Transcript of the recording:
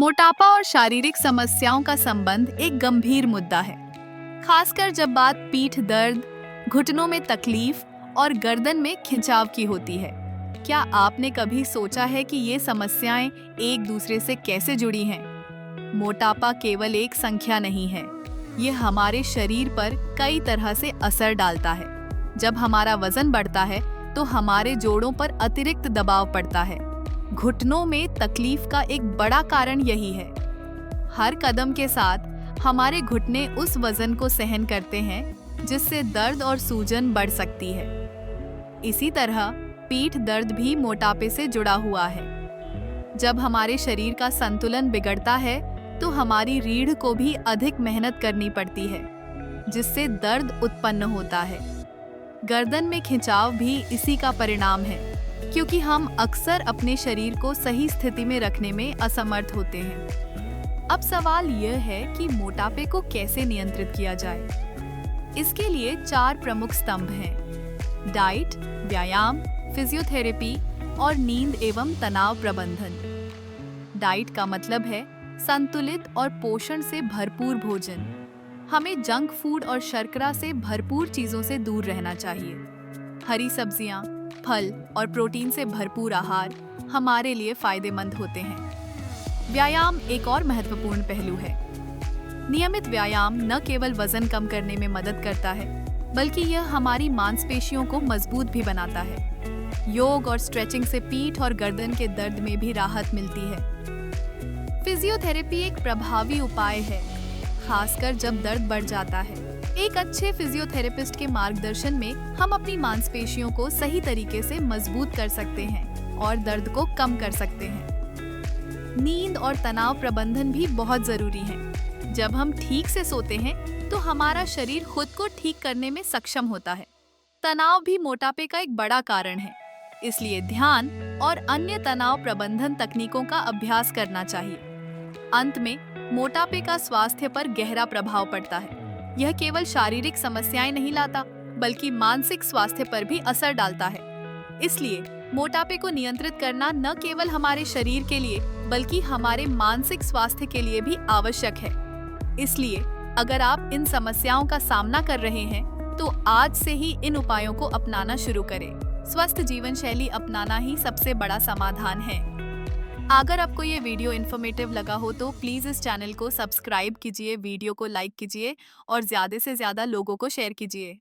मोटापा और शारीरिक समस्याओं का संबंध एक गंभीर मुद्दा है, खासकर जब बात पीठ दर्द, घुटनों में तकलीफ और गर्दन में खिंचाव की होती है। क्या आपने कभी सोचा है कि ये समस्याएं एक दूसरे से कैसे जुड़ी हैं? मोटापा केवल एक संख्या नहीं है, ये हमारे शरीर पर कई तरह से असर डालता है। जब हमारा वजन बढ़ता है, तो हमारे जोड़ों पर अतिरिक्त दबाव पड़ता है। घुटनों में तकलीफ का एक बड़ा कारण यही है। हर कदम के साथ हमारे घुटने उस वजन को सहन करते हैं जिससे दर्द और सूजन बढ़ सकती है। इसी तरह पीठ दर्द भी मोटापे से जुड़ा हुआ है। जब हमारे शरीर का संतुलन बिगड़ता है, तो हमारी रीढ़ को भी अधिक मेहनत करनी पड़ती है, जिससे दर्द उत्पन्न होता है। गर्दन में खिंचाव भी इसी का परिणाम है, क्योंकि हम अक्सर अपने शरीर को सही स्थिति में रखने में असमर्थ होते हैं। अब सवाल यह है कि मोटापे को कैसे नियंत्रित किया जाए। इसके लिए 4 प्रमुख स्तंभ हैं: डाइट, व्यायाम, फिजियोथेरेपी और नींद एवं तनाव प्रबंधन। डाइट का मतलब है संतुलित और पोषण से भरपूर भोजन। हमें जंक फूड और शर्करा से भरपूर चीजों से दूर रहना चाहिए। हरी सब्जियां, फल और प्रोटीन से भरपूर आहार हमारे लिए फायदेमंद होते हैं। व्यायाम एक और महत्वपूर्ण पहलू है। नियमित व्यायाम न केवल वजन कम करने में मदद करता है, बल्कि यह हमारी मांसपेशियों को मजबूत भी बनाता है। योग और स्ट्रेचिंग से पीठ और गर्दन के दर्द में भी राहत मिलती है। फिजियोथेरेपी एक प्रभावी उपाय है, खासकर जब दर्द बढ़ जाता है। एक अच्छे फिजियोथेरेपिस्ट के मार्गदर्शन में हम अपनी मांसपेशियों को सही तरीके से मजबूत कर सकते हैं और दर्द को कम कर सकते हैं। नींद और तनाव प्रबंधन भी बहुत जरूरी है। जब हम ठीक से सोते हैं, तो हमारा शरीर खुद को ठीक करने में सक्षम होता है। तनाव भी मोटापे का एक बड़ा कारण है, इसलिए ध्यान और अन्य तनाव प्रबंधन तकनीकों का अभ्यास करना चाहिए। अंत में, मोटापे का स्वास्थ्य पर गहरा प्रभाव पड़ता है। यह केवल शारीरिक समस्याएं नहीं लाता, बल्कि मानसिक स्वास्थ्य पर भी असर डालता है। इसलिए मोटापे को नियंत्रित करना न केवल हमारे शरीर के लिए, बल्कि हमारे मानसिक स्वास्थ्य के लिए भी आवश्यक है। इसलिए अगर आप इन समस्याओं का सामना कर रहे हैं, तो आज से ही इन उपायों को अपनाना शुरू करें। स्वस्थ जीवन शैली अपनाना ही सबसे बड़ा समाधान है। अगर आपको ये वीडियो इन्फॉर्मेटिव लगा हो, तो प्लीज़ इस चैनल को सब्सक्राइब कीजिए, वीडियो को लाइक कीजिए और ज़्यादा से ज़्यादा लोगों को शेयर कीजिए।